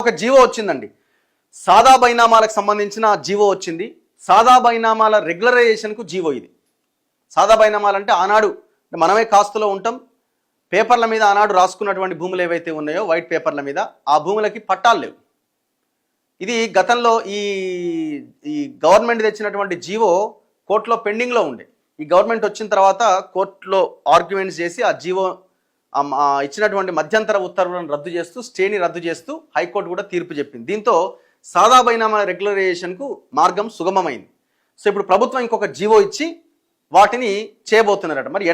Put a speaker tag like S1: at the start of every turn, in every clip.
S1: ఒక జీవో వచ్చిందండి. సాదా బైనామాలకు సంబంధించిన జీవో వచ్చింది. సాదా బైనామాల రెగ్యులరైజేషన్కు జీవో ఇది. సాదా బైనామాలు అంటే ఆనాడు మనమే కాస్తులో ఉంటాం, పేపర్ల మీద ఆనాడు రాసుకున్నటువంటి భూములు ఏవైతే ఉన్నాయో వైట్ పేపర్ల మీద, ఆ భూములకి పట్టాలు లేవు. ఇది గతంలో ఈ గవర్నమెంట్ తెచ్చినటువంటి జీవో కోర్టులో పెండింగ్లో ఉండే. ఈ గవర్నమెంట్ వచ్చిన తర్వాత కోర్టులో ఆర్గ్యుమెంట్స్ చేసి ఆ జీవో ఇచ్చినటువంటి మధ్యంతర ఉత్తర్వులను రద్దు చేస్తూ, స్టేని రద్దు చేస్తూ హైకోర్టు కూడా తీర్పు చెప్పింది. దీంతో సాదా బైనామా రెగ్యులరైజేషన్కు మార్గం సుగమమైంది. సో ఇప్పుడు ప్రభుత్వం ఇంకొక జీవో ఇచ్చి వాటిని చేయబోతున్నారట. మరి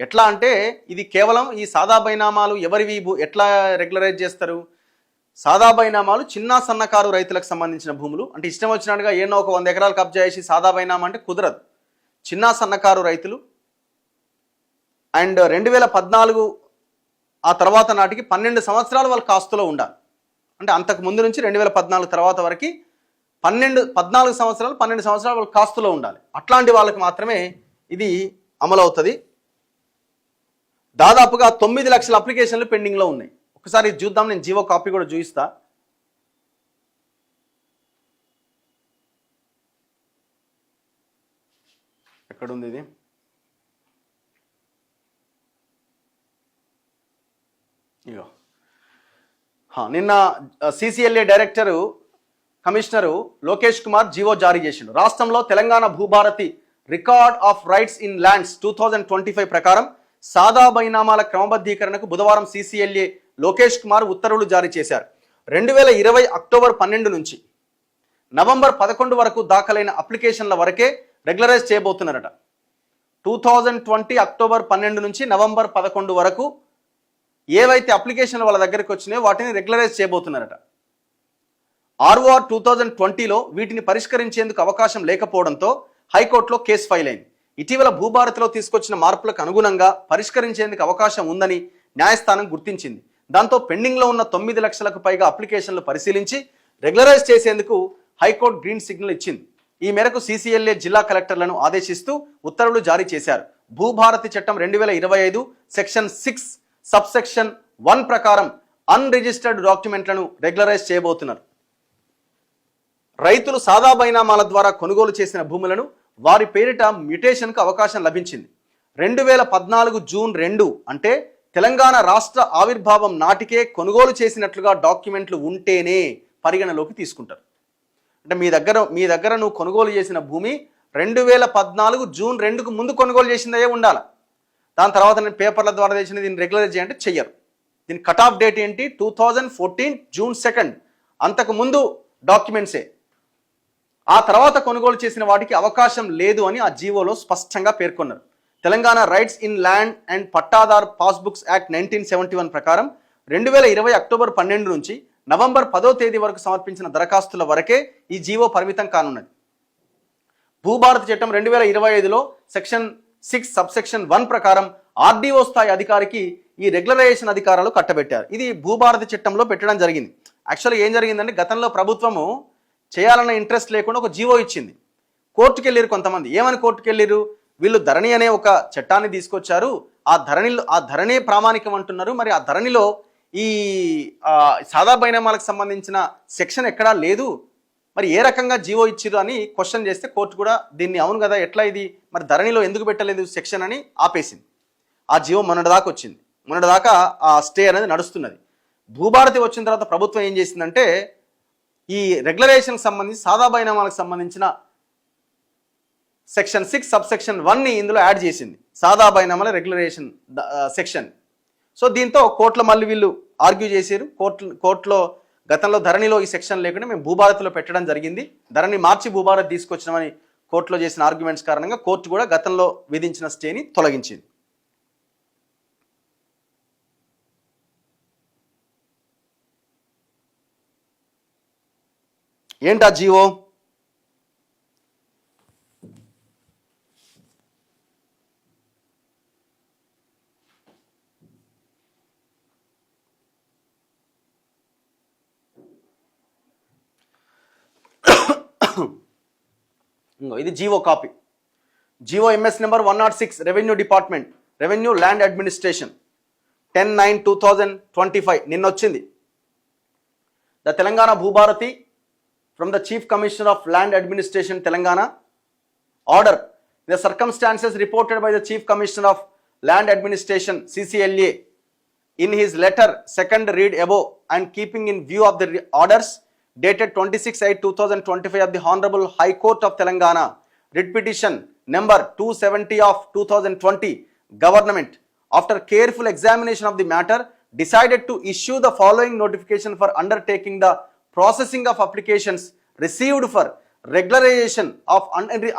S1: ఎట్లా అంటే ఇది కేవలం ఈ సాదా బైనామాలు ఎవరివి, ఎట్లా రెగ్యులరైజ్ చేస్తారు? సాదా బైనామాలు చిన్న సన్నకారు రైతులకు సంబంధించిన భూములు. అంటే ఇష్టం వచ్చినట్టుగా ఏనో ఒక 100 ఎకరాలు కబ్జా చేసి సాదా బైనామా అంటే కుదరదు. చిన్న సన్నకారు రైతులు అండ్ 2014 ఆ తర్వాత నాటికి 12 సంవత్సరాలు వాళ్ళ కాస్తులో ఉండాలి. అంటే అంతకు ముందు నుంచి 2014 తర్వాత వరకు 14 సంవత్సరాలు 12 సంవత్సరాలు వాళ్ళ కాస్తులో ఉండాలి. అట్లాంటి వాళ్ళకి మాత్రమే ఇది అమలవుతుంది. దాదాపుగా 9 లక్షల అప్లికేషన్లు పెండింగ్లో ఉన్నాయి. ఒకసారి చూద్దాం, నేను జీవో కాపీ కూడా చూపిస్తా. ఎక్కడుంది ఇది? ఇగో నిన్న CCLA director commissioner Lokesh Kumar GO జారీ చేసిండు. రాష్ట్రంలో Telangana Bhubharati record of rights in lands 2025 ప్రకారం సాదా బైనామాల క్రమబద్ధీకరణకు బుధవారం సిసిఎల్ఏ లోకేష్ కుమార్ ఉత్తర్వులు జారీ చేశారు. 2020 అక్టోబర్ 12 నుంచి నవంబర్ 11 వరకు దాఖలైన అప్లికేషన్ల వరకే రెగ్యులరైజ్ చేయబోతున్నారట. 2020 అక్టోబర్ 12 నుంచి నవంబర్ 11 వరకు ఏవైతే అప్లికేషన్లు వాళ్ళ దగ్గరికి వచ్చినాయో వాటిని రెగ్యులరైజ్ చేయబోతున్నారట. ఆర్ఓఆర్ 2020లో వీటిని పరిష్కరించేందుకు అవకాశం లేకపోవడంతో హైకోర్టులో కేసు ఫైల్ అయింది. ఇటీవల భూభారతిలో తీసుకొచ్చిన మార్పులకు అనుగుణంగా పరిష్కరించేందుకు అవకాశం ఉందని న్యాయస్థానం గుర్తించింది. దాంతో పెండింగ్లో ఉన్న 9 లక్షలకు పైగా అప్లికేషన్లు పరిశీలించి రెగ్యులరైజ్ చేసేందుకు హైకోర్టు గ్రీన్ సిగ్నల్ ఇచ్చింది. ఈ మేరకు సిసిఎల్ఏ జిల్లా కలెక్టర్లను ఆదేశిస్తూ ఉత్తర్వులు జారీ చేశారు. భూభారతి చట్టం 2025 సెక్షన్ 6 సబ్సెక్షన్ 1 ప్రకారం అన్రిజిస్టర్డ్ డాక్యుమెంట్లను రెగ్యులరైజ్ చేయబోతున్నారు. రైతులు సాదా బైనామాల ద్వారా కొనుగోలు చేసిన భూములను వారి పేరిట మ్యుటేషన్కు అవకాశం లభించింది. 2014 జూన్ 2 అంటే తెలంగాణ రాష్ట్ర ఆవిర్భావం నాటికే కొనుగోలు చేసినట్లుగా డాక్యుమెంట్లు ఉంటేనే పరిగణలోకి తీసుకుంటారు. అంటే మీ దగ్గర నువ్వు కొనుగోలు చేసిన భూమి 2014 జూన్ 2కు ముందు కొనుగోలు చేసిందే ఉండాలి. దాని తర్వాత నేను పేపర్ల ద్వారా చేసిన దీన్ని రెగ్యులరైజ్ చేయంటే చెయ్యరు. దీని కట్ ఆఫ్ డేట్ ఏంటి? 2014 జూన్ 2. అంతకు ముందు డాక్యుమెంట్సే. ఆ తర్వాత కొనుగోలు చేసిన వాటికి అవకాశం లేదు అని ఆ జీవోలో స్పష్టంగా పేర్కొన్నారు. Telangana rights in land and pattadar passbooks act 1971 ప్రకారం 2020 అక్టోబర్ 12 నుంచి నవంబర్ 10వ తేదీ వరకు సమర్పించిన దరఖాస్తుల వరకే ఈ జీవో పరిమితం కానున్నది. భూభారతి చట్టం 2025లో సెక్షన్ 6 సబ్సెక్షన్ 1 ప్రకారం ఆర్డీఓ స్థాయి అధికారికి ఈ రెగ్యులరైజేషన్ అధికారాలు కట్టబెట్టారు. ఇది భూభారతి చట్టంలో పెట్టడం జరిగింది. యాక్చువల్గా ఏం జరిగిందంటే గతంలో ప్రభుత్వము చేయాలన్న ఇంట్రెస్ట్ లేకుండా ఒక జీవో ఇచ్చింది. కోర్టుకు వెళ్ళారు కొంతమంది. ఏమని కోర్టుకు వెళ్ళారు? వీళ్ళు ధరణి అనే ఒక చట్టాన్ని తీసుకొచ్చారు, ఆ ధరణి ప్రామాణికం అంటున్నారు. మరి ఆ ధరణిలో ఈ సాదా బైనామాలకు సంబంధించిన సెక్షన్ ఎక్కడా లేదు, మరి ఏ రకంగా జీవో ఇచ్చిరు అని క్వశ్చన్ చేస్తే కోర్టు కూడా దీన్ని అవును కదా, ఎట్లా ఇది మరి ధరణిలో ఎందుకు పెట్టలేదు సెక్షన్ అని ఆపేసింది. ఆ జీవో మొన్నటిదాకా వచ్చింది. మొన్నటిదాకా ఆ స్టే అనేది నడుస్తున్నది. భూభారతి వచ్చిన తర్వాత ప్రభుత్వం ఏం చేసిందంటే ఈ రెగ్యులరైజేషన్కి సంబంధించి సాదా బైనామాలకు సంబంధించిన సెక్షన్ 6 సబ్సెక్షన్ 1ని ఇందులో యాడ్ చేసింది, సాదా బైనామాల రెగ్యులరైజేషన్ సెక్షన్. సో దీంతో కోర్టులో మళ్ళీ వీళ్ళు ఆర్గ్యూ చేశారు. కోర్టులో గతంలో ధరణిలో ఈ సెక్షన్ లేకుండా మేము భూభారతిలో పెట్టడం జరిగింది, ధరణి మార్చి భూభారతి తీసుకొచ్చినామని కోర్టులో చేసిన ఆర్గ్యుమెంట్స్ కారణంగా కోర్టు కూడా గతంలో విధించిన స్టేని తొలగించింది. ఏంటా జీవో? ఇది GO copy. GO MS number 106 revenue department, revenue land administration 10/9/2025 నిన్న వచ్చింది. the Telangana Bhubharati from the Chief Commissioner of Land Administration, Telangana. Order. The circumstances reported by the Chief Commissioner of Land Administration, CCLA, in his letter second read above and keeping in view of the orders dated 26/8/2025 of the Honorable High Court of Telangana, writ petition number 270 of 2020, Government, after careful examination of the matter, decided to issue the following notification for undertaking the processing of applications received for regularization of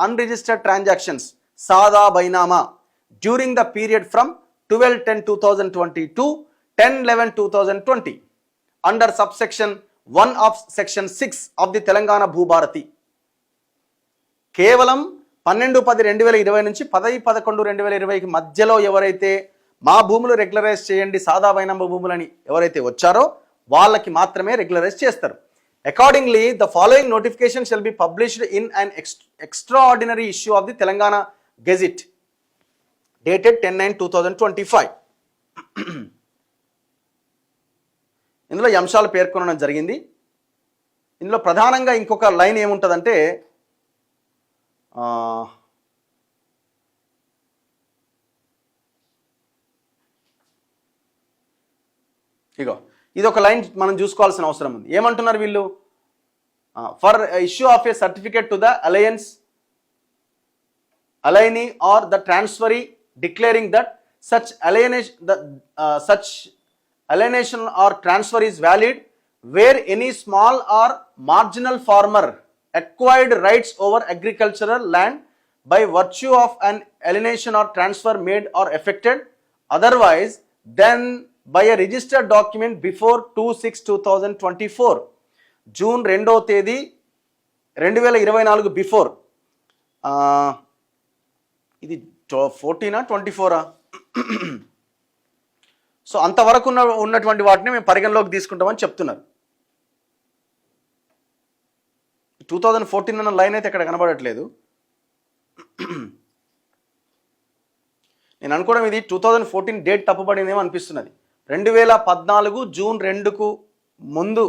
S1: unregistered transactions, Sada Bainama, during the period from 12/10/2020 to 10/11/2020 under subsection 1 of section 6 of the Telangana Bhubharati. కేవలం 12/10/2020 నుంచి 10/11/2020కి మధ్యలో ఎవరైతే మా భూములు regularise చేయండి సాదా బైనామా భూములని ఎవరైతే వచ్చారో వాళ్ళకి మాత్రమే రెగ్యులరైజ్ చేస్తారు. Accordingly the following notification shall be published in an extraordinary issue of the Telangana gazette dated 10/9/2025. ఇందులో ఈ అంశాలు పేర్కొనడం జరిగింది. ఇందులో ప్రధానంగా ఇంకొక లైన్ ఏముంటుందంటే ఇగో ఇది ఒక లైన్ మనం చూసుకోవాల్సిన అవసరం ఉంది. ఏమంటున్నారు వీళ్ళు? For issue of a certificate to the alienee or the transferee declaring that such alienation or transfer is valid where any small or marginal farmer acquired rights over agricultural land by virtue of an alienation or transfer made or effected otherwise than by a registered document before 2/6/2024, June 2వ తేదీ 2024 before ఇది 14 24 so అంతవరకు ఉన్నటువంటి వాటిని మేము పరిగణలోకి తీసుకుంటామని చెప్తున్నారు. 2014 అన్న లైన్ అయితే ఇక్కడ కనబడట్లేదు. నేను అనుకోవడం ఇది 2014 డేట్ తప్పుపడిందేమో అనిపిస్తున్నది. 2014 జూన్ 2కు ముందు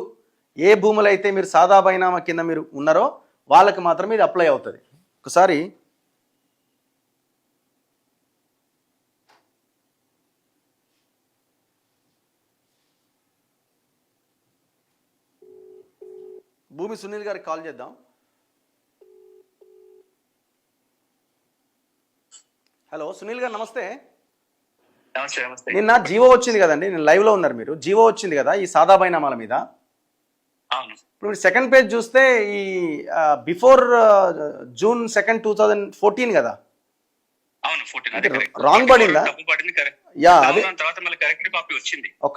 S1: ఏ భూములు అయితే మీరు సాదా బైనామా కింద మీరు ఉన్నారో వాళ్ళకి మాత్రమే ఇది అప్లై అవుతుంది. ఒకసారి భూమి సునీల్ గారికి కాల్ చేద్దాం. హలో సునీల్ గారు నమస్తే. నిన్న జీవో వచ్చింది కదండి, నేను లైవ్ లో ఉన్నారు మీరు. జీవో వచ్చింది కదా ఈ సాదా బైనామాల మీద. ఇప్పుడు మీరు సెకండ్ పేజ్ చూస్తే ఈ బిఫోర్ June 2nd 2014 కదా, రాంగ్ పడిందా? యా అది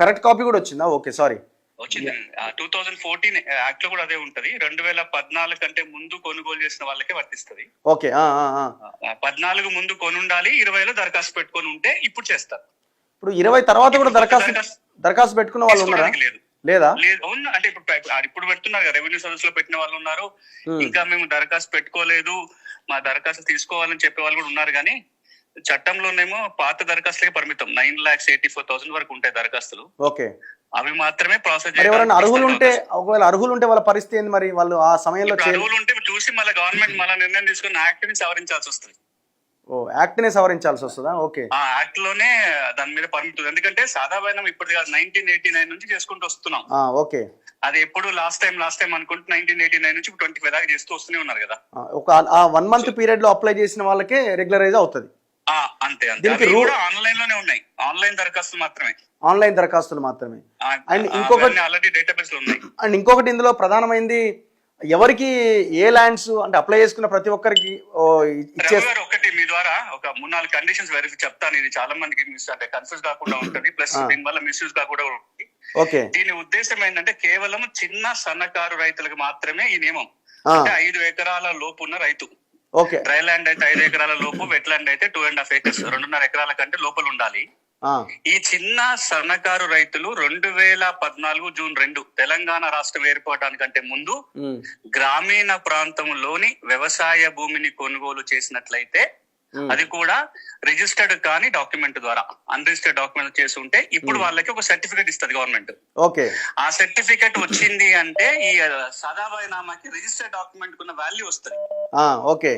S1: కరెక్ట్ కాపీ కూడా వచ్చిందా? Okay sorry.
S2: వచ్చింది 2014 యాక్ట్ లో కూడా అదే ఉంటది. 2014 కంటే ముందు కొనుగోలు చేసిన వాళ్ళకే వర్తిస్తుంది.
S1: ఓకే
S2: 14 ముందు కొనుండాలి, 20లో దరఖాస్తు పెట్టుకొని ఉంటే ఇప్పుడు చేస్తారు.
S1: ఇప్పుడు 20 తర్వాత కూడా దరఖాస్తు పెట్టుకున్న వాళ్ళు ఉన్నారా? లేదా?
S2: అంటే ఇప్పుడు పెడుతున్నారు కదా, రెవెన్యూ సర్వీస్ లో పెట్టిన వాళ్ళు ఉన్నారు. ఇంకా మేము దరఖాస్తు పెట్టుకోలేదు, మా దరఖాస్తు తీసుకోవాలని చెప్పే వాళ్ళు కూడా ఉన్నారు. కానీ చట్టంలోనేమో పాత దరఖాస్తులకే పరిమితం. 9,84,000 వరకు ఉంటాయి దరఖాస్తులు.
S1: ఓకే,
S2: అవి మాత్రమే ప్రాసెస్
S1: చేయాలి. ఎవరైనా అర్హులు ఉంటే, ఒకవేళ అర్హులు ఉంటే వాళ్ళ పరిస్థితి ఏంది మరి? వాళ్ళు ఆ సమయంలో
S2: అర్హులు ఉంటే చూసి మళ్ళీ గవర్నమెంట్ మళ్ళీ నిర్ణయం తీసుకుని యాక్ట్ ని సవరించాల్సి వస్తుంది.
S1: ఓ యాక్ట్ నే సవరించాల్సి వస్తుందా? ఓకే,
S2: ఆ యాక్ట్ లోనే దాని మీద పరిమితం. ఎందుకంటే సాదా బైనామా ఇప్పుడు 1989 నుంచి చేసుకుంటూ వస్తున్నాం.
S1: ఓకే,
S2: అది ఎప్పుడు లాస్ట్ టైం అనుకుంటే 1989 నుంచి 25 దాకా చేస్తూ వస్తూనే ఉన్నారు కదా.
S1: ఒక 1 month పీరియడ్ లో అప్లై చేసిన వాళ్ళకే రెగ్యులరైజ్ అవుతుంది.
S2: అంతే అంతే. ఆన్లైన్ లోనే ఉన్నాయి, ఆన్లైన్ దరఖాస్తులు మాత్రమే. అండ్ ఇంకొకటి ఆల్రెడీ డేటాబేస్ లో ఉన్నాయి. అండ్
S1: ఇంకొకటి ఇందులో ప్రధానమైంది, ఎవరికి ఏ ల్యాండ్స్ అంటే అప్లై చేసుకున్న ప్రతి ఒక్కరికి
S2: ఒకటి మీ ద్వారా ఒక 3-4 కండిషన్స్ వెరిఫై చెప్తాను. ఇది చాలా మందికి అంటే కన్ఫ్యూజ్ కాకుండా ఉంటుంది, ప్లస్ దీని వల్ల మిస్యూజ్ కాకుండా ఉంటుంది.
S1: ఓకే,
S2: దీని ఉద్దేశం ఏంటంటే కేవలం చిన్న సన్నకారు రైతులకు మాత్రమే ఈ నియమం. అంటే 5 ఎకరాల లోపు ఉన్న రైతు.
S1: ఓకే,
S2: డ్రై ల్యాండ్ అయితే 5 ఎకరాల లోపు, వెట్ ల్యాండ్ అయితే 2.5 acres 2.5 ఎకరాల కంటే లోపల ఉండాలి. ఈ చిన్న సన్నకారు రైతులు 2014 జూన్ 2 తెలంగాణ రాష్ట్రం ఏర్పడటానికంటే ముందు గ్రామీణ ప్రాంతంలోని వ్యవసాయ భూమిని కొనుగోలు చేసినట్లయితే అది కూడా రిజిస్టర్డ్ కానీ డాక్యుమెంట్ ద్వారా. అన్రిజిస్టర్డ్ డాక్యుమెంట్ చేసి ఉంటే ఇప్పుడు వాళ్ళకి ఒక సర్టిఫికేట్ ఇస్తుంది గవర్నమెంట్.
S1: ఓకే,
S2: ఆ సర్టిఫికేట్ వచ్చింది అంటే ఈ సాదాబాయి నామాకి రిజిస్టర్డ్ డాక్యుమెంట్ కున్న వాల్యూ వస్తుంది.
S1: ఓకే,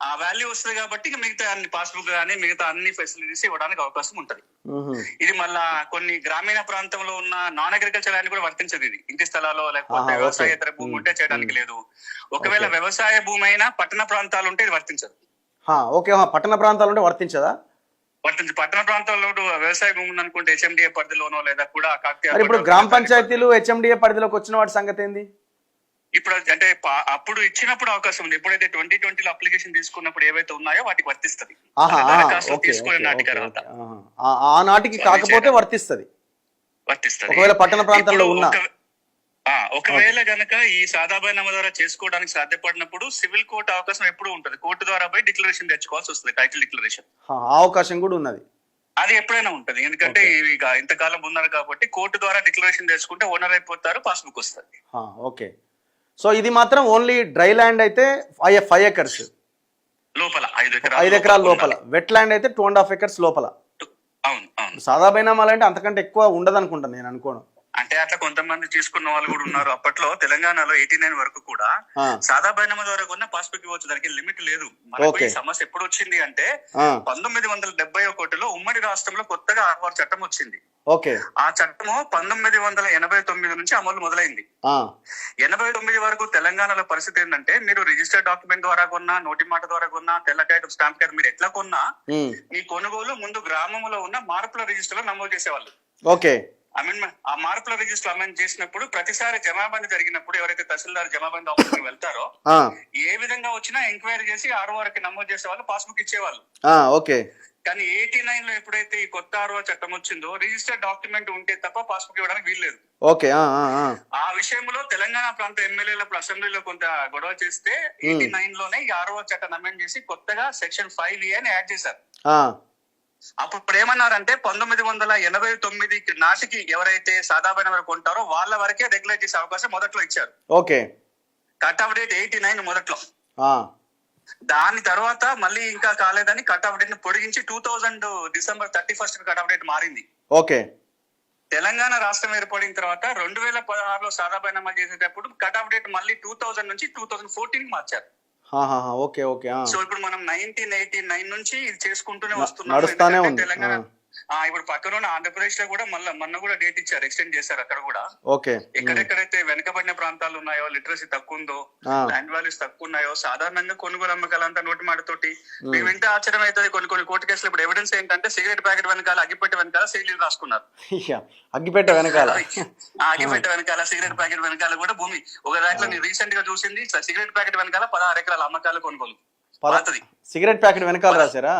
S2: ఆ వాల్యూ వస్తుంది కాబట్టి మిగతా అన్ని పాస్బుక్ కానీ మిగతా అన్ని ఫెసిలిటీస్ ఇవ్వడానికి అవకాశం ఉంటది. ఇది మళ్ళా కొన్ని గ్రామీణ ప్రాంతంలో ఉన్న నాన్ అగ్రికల్చర్ ల్యాండ్ కూడా వర్తించదు. ఇది ఇంటి స్థలాల్లో లేకపోతే వ్యవసాయేతర భూమి ఉంటే చేయడానికి లేదు. ఒకవేళ వ్యవసాయ భూమి అయినా పట్టణ ప్రాంతాలు ఉంటే ఇది వర్తించదు.
S1: ఓకే, పట్టణ ప్రాంతాలు ఉంటే వర్తించదా?
S2: పట్టణ ప్రాంతాల్లో వ్యవసాయ భూమి ఉందనుకుంటే హెచ్ఎండిఏ పరిధిలోనో లేదా కూడా
S1: ఇప్పుడు గ్రామ పంచాయతీలు హెచ్ఎండిఏ పరిధిలోకి వచ్చిన వాటి సంగతి ఏంది?
S2: ఇప్పుడు అంటే అప్పుడు ఇచ్చినప్పుడు అవకాశం ఉంది. ఎప్పుడైతే 2020లో అప్లికేషన్ తీసుకున్నప్పుడు ఏవైతే ఉన్నాయో వాటికి వర్తిస్తుంది. తీసుకునే నాటికి తర్వాత
S1: ఆ నాటికి కాకపోతే వర్తిస్తుంది. ఒకవేళ పట్టణ ప్రాంతాల్లో ఉన్నా
S2: ఒకవేళ గనక ఈ సాదాబాయి నామా ద్వారా చేసుకోవడానికి సాధ్యపడినప్పుడు సివిల్ కోర్టు అవకాశం ఎప్పుడు ఉంటుంది. కోర్టు ద్వారా పోయి డిక్లరేషన్ తెచ్చుకోవాల్సి వస్తుంది, టైటిల్ డిక్లరేషన్.
S1: అవకాశం కూడా ఉన్నది,
S2: అది ఎప్పుడైనా ఉంటది. ఎందుకంటే ఇక ఇంతకాలం ఉన్నారు కాబట్టి కోర్టు ద్వారా డిక్లరేషన్ తెచ్చుకుంటే ఓనర్ అయిపోతారు, పాస్బుక్ వస్తుంది.
S1: ఓకే, సో ఇది మాత్రం ఓన్లీ డ్రై ల్యాండ్ అయితే 5 acres
S2: లోపల,
S1: 5 ఎకరాల లోపల. వెట్ ల్యాండ్ అయితే 2.5 acres లోపల.
S2: అవును అవును.
S1: సాదాబాయి నామాలు అంటే అంతకంటే ఎక్కువ ఉండదు అనుకుంటాను నేను అనుకోను.
S2: అంటే అట్లా కొంతమంది తీసుకున్న వాళ్ళు కూడా ఉన్నారు. అప్పట్లో తెలంగాణలో 89 వరకు కూడా సాదాబాయి నామా ద్వారా కొన్న పాస్బుక్ ఇవ్వచ్చు, దానికి లిమిట్ లేదు. మనకు ఈ సమస్య ఎప్పుడు వచ్చింది అంటే 1971లో ఉమ్మడి రాష్ట్రంలో కొత్తగా ఆర్వార్ చట్టం వచ్చింది.
S1: ఓకే, ఆ
S2: చట్టము 1989 నుంచి అమలు మొదలైంది. 89 వరకు తెలంగాణలో పరిస్థితి ఏంటంటే మీరు రిజిస్టర్డ్ డాక్యుమెంట్ ద్వారా కొన్నా, నోటి మాట ద్వారా కొన్నా, తెల్లకాయ స్టాంప్ కాయ మీరు ఎట్లా కొన్నా మీ కొనుగోలు ముందు గ్రామంలో ఉన్న మార్పుల రిజిస్టర్ లో నమోదు చేసేవాళ్ళు.
S1: ఓకే,
S2: అమెండ్మెంట్ ఆ మార్పుల రిజిస్టర్ అమెండ్ చేసినప్పుడు ప్రతిసారి జమాబందీ జరిగినప్పుడు ఎవరైతే తహసీల్దార్ జమాబందీ ఆఫీస్ వెళ్తారో ఏ విధంగా వచ్చినా ఎంక్వైరీ చేసి ఆర్ఓఆర్కి నమోదు చేసే వాళ్ళు, పాస్బుక్ ఇచ్చేవాళ్ళు.
S1: ఓకే,
S2: కానీ 89 లో ఎప్పుడైతే ఈ కొత్త ఆర్ఓ చట్టం వచ్చిందో రిజిస్టర్డ్ డాక్యుమెంట్ ఉంటే తప్ప పాస్బుక్ ఇవ్వడానికి వీల్లేదు.
S1: ఓకే,
S2: ఆ విషయంలో తెలంగాణ ప్రాంత ఎమ్మెల్యేల అసెంబ్లీలో కొంత గొడవ చేస్తే 89 లోనే ఈ ఆర్ఓ చట్టం అమెండ్ చేసి కొత్తగా సెక్షన్ 5A అని యాడ్ చేశారు. అప్పుడు ఏమన్నారంటే 1989 నాటికి ఎవరైతే సాదాబాయి నామా కొంటారో వాళ్ళ వరకే రెగ్యులేట్ చేసే అవకాశం మొదట్లో ఇచ్చారు.
S1: ఓకే,
S2: కట్ ఆఫ్ డేట్ 89 మొదట్లో. దాని తర్వాత మళ్ళీ ఇంకా కాలేదని కట్ ఆఫ్ డేట్ ని పొడిగించి 2000 December 31 కట్ ఆఫ్ డేట్ మారింది.
S1: ఓకే,
S2: తెలంగాణ రాష్ట్రం ఏర్పడిన తర్వాత 2016లో సాదాబాయి నామా చేసేటప్పుడు కట్ ఆఫ్ డేట్ మళ్ళీ 2000 నుంచి 2014 మార్చారు.
S1: Okay, okay.
S2: సో ఇప్పుడు మనం 1989 నుంచి ఇది చేసుకుంటూనే వస్తున్నాం. తెలంగాణ ఇప్పుడు పక్కన ఆంధ్రప్రదేశ్ లో కూడా మొన్న కూడా డేట్ ఇచ్చారు, ఎక్స్టెండ్ చేశారు. అక్కడ కూడా ఎక్కడెక్కడైతే వెనకబడిన ప్రాంతాలు ఉన్నాయో, లిటరసీ తక్కువ ఉందో, ల్యాండ్ వాల్యూస్ తక్కువ ఉన్నాయో, సాధారణంగా కొనుగోలు అమ్మకాలంతా నోటి మాటతోటి మీకు వింటే ఆశ్చర్యం అవుతుంది. కొన్ని కోర్టు కేసులు ఇప్పుడు ఎవిడెన్స్ ఏంటంటే సిగరెట్ ప్యాకెట్ వెనకాల, అగ్గిపెట్టె వెనకాల సిగరెట్ రాసుకున్నారు.
S1: అగ్గిపెట్టె వెనకాల
S2: సిగరెట్ ప్యాకెట్ వెనకాల కూడా భూమి. ఒక దాంట్లో నేను రీసెంట్ గా చూసింది, సిగరెట్ ప్యాకెట్ వెనకాల 16 ఎకరాల అమ్మకాలు కొనుగోలు.
S1: సిగరెట్ ప్యాకెట్ వెనకాల రాశారా?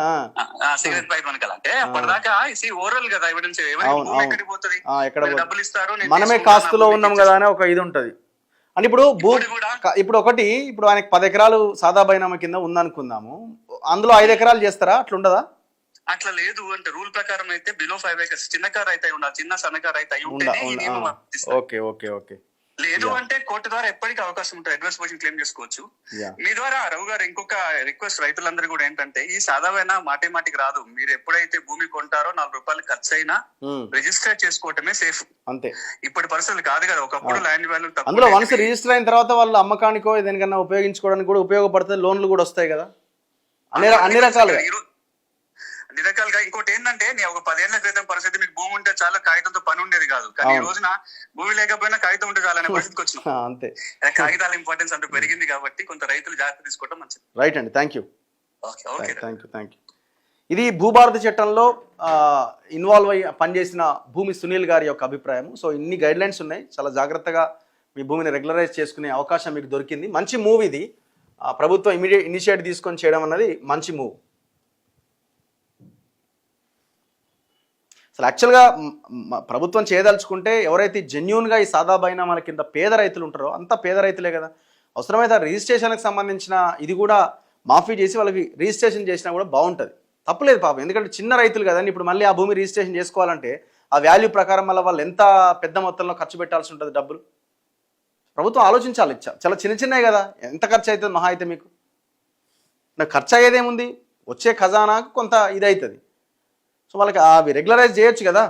S2: సిగరెట్ ప్యాకెట్ వెనకాల అంటే అప్పటిదాకా ఓరల్ కదా ఎవిడెన్స్, ఎక్కడికి పోతుంది, డబ్బులు ఇస్తారు,
S1: మనమే కాస్తులో ఉన్నాం కదా అని ఒక ఇది ఉంటది. అంటే ఇప్పుడు ఒకటి, ఇప్పుడు ఆయనకి 10 ఎకరాలు సాదాబాయి నామా కింద ఉందనుకుందాము, అందులో 5 ఎకరాలు చేస్తారా? అట్లా ఉండదా?
S2: అట్లా లేదు. అంటే రూల్ ప్రకారం అయితే బిలో 5 acres చిన్న కారు అయితే ఉండాలి, చిన్న సన్నకారు అయితే ఉంటే.
S1: Okay, okay, okay.
S2: లేదు అంటే కోర్టు ద్వారా ఎప్పటికీ అవకాశం ఉంటుంది, అడ్వాన్స్ పొజిషన్ క్లెయిమ్ చేసుకోవచ్చు. మీ ద్వారా రఘు గారు ఇంకొక రిక్వెస్ట్ రైతులందరూ కూడా ఏంటంటే, ఈ సాదాబాయి మాటికి రాదు. మీరు ఎప్పుడైతే భూమి కొంటారో 4 రూపాయలు ఖర్చు అయినా రిజిస్టర్ చేసుకోవటమే సేఫ్.
S1: అంతే,
S2: ఇప్పటి పరిస్థితులు కాదు కదా. ఒకప్పుడు ల్యాండ్ వాల్యూ
S1: అందులో వన్స్ రిజిస్టర్ అయిన తర్వాత వాళ్ళు అమ్మకానికో దేనికన్నా ఉపయోగించుకోవడానికి కూడా ఉపయోగపడుతుంది. లోన్లు కూడా వస్తాయి కదా, అన్ని రకాలుగా.
S2: రకాలుగా. ఇంకోటి ఏంటంటే, నేను ఒక 10 ఏళ్ల క్రితం పరిస్థితి, మీకు భూమి ఉంటే చాలా కాగితంతో పని ఉండేది కాదు. కానీ ఈ రోజున భూమి లేకపోయినా కాగితం ఉంటే చాలనే పరిస్థితికి వచ్చినాం.
S1: అంతే,
S2: కాగితాల ఇంపార్టెన్స్ అంత పెరిగింది కాబట్టి కొంత రైతులు జాగ్రత్త తీసుకోవడం మంచిది.
S1: రైట్ అండి, థ్యాంక్ యూ. ఇది భూభారతి చట్టంలో ఇన్వాల్వ్ అయ్యి పనిచేసిన భూమి సునీల్ గారి యొక్క అభిప్రాయం. సో ఇన్ని గైడ్ లైన్స్ ఉన్నాయి, చాలా జాగ్రత్తగా మీ భూమిని రెగ్యులరైజ్ చేసుకునే అవకాశం మీకు దొరికింది. మంచి మూవ్ ఇది. ప్రభుత్వం ఇనిషియేటివ్ తీసుకొని చేయడం అన్నది మంచి మూవ్. అసలు యాక్చువల్గా ప్రభుత్వం చేయదలుచుకుంటే ఎవరైతే జెన్యూన్గా ఈ సాదాబాయి నామాల కింద పేద రైతులు ఉంటారో అంతా పేద రైతులే కదా, అవసరమైతే రిజిస్ట్రేషన్కి సంబంధించిన ఇది కూడా మాఫీ చేసి వాళ్ళకి రిజిస్ట్రేషన్ చేసినా కూడా బాగుంటుంది, తప్పులేదు పాపం. ఎందుకంటే చిన్న రైతులు కదండి, ఇప్పుడు మళ్ళీ ఆ భూమి రిజిస్ట్రేషన్ చేసుకోవాలంటే ఆ వాల్యూ ప్రకారం మళ్ళీ వాళ్ళు ఎంత పెద్ద మొత్తంలో ఖర్చు పెట్టాల్సి ఉంటుంది డబ్బులు. ప్రభుత్వం ఆలోచించాలి. చాలా చిన్నవి కదా, ఎంత ఖర్చు అవుతుంది మహా అయితే? మీకు నాకు ఖర్చు అయ్యేదేముంది, వచ్చే ఖజానాకు కొంత ఇదవుతుంది. సో వాళ్ళకి అవి రెగ్యులరైజ్ చేయొచ్చు కదా.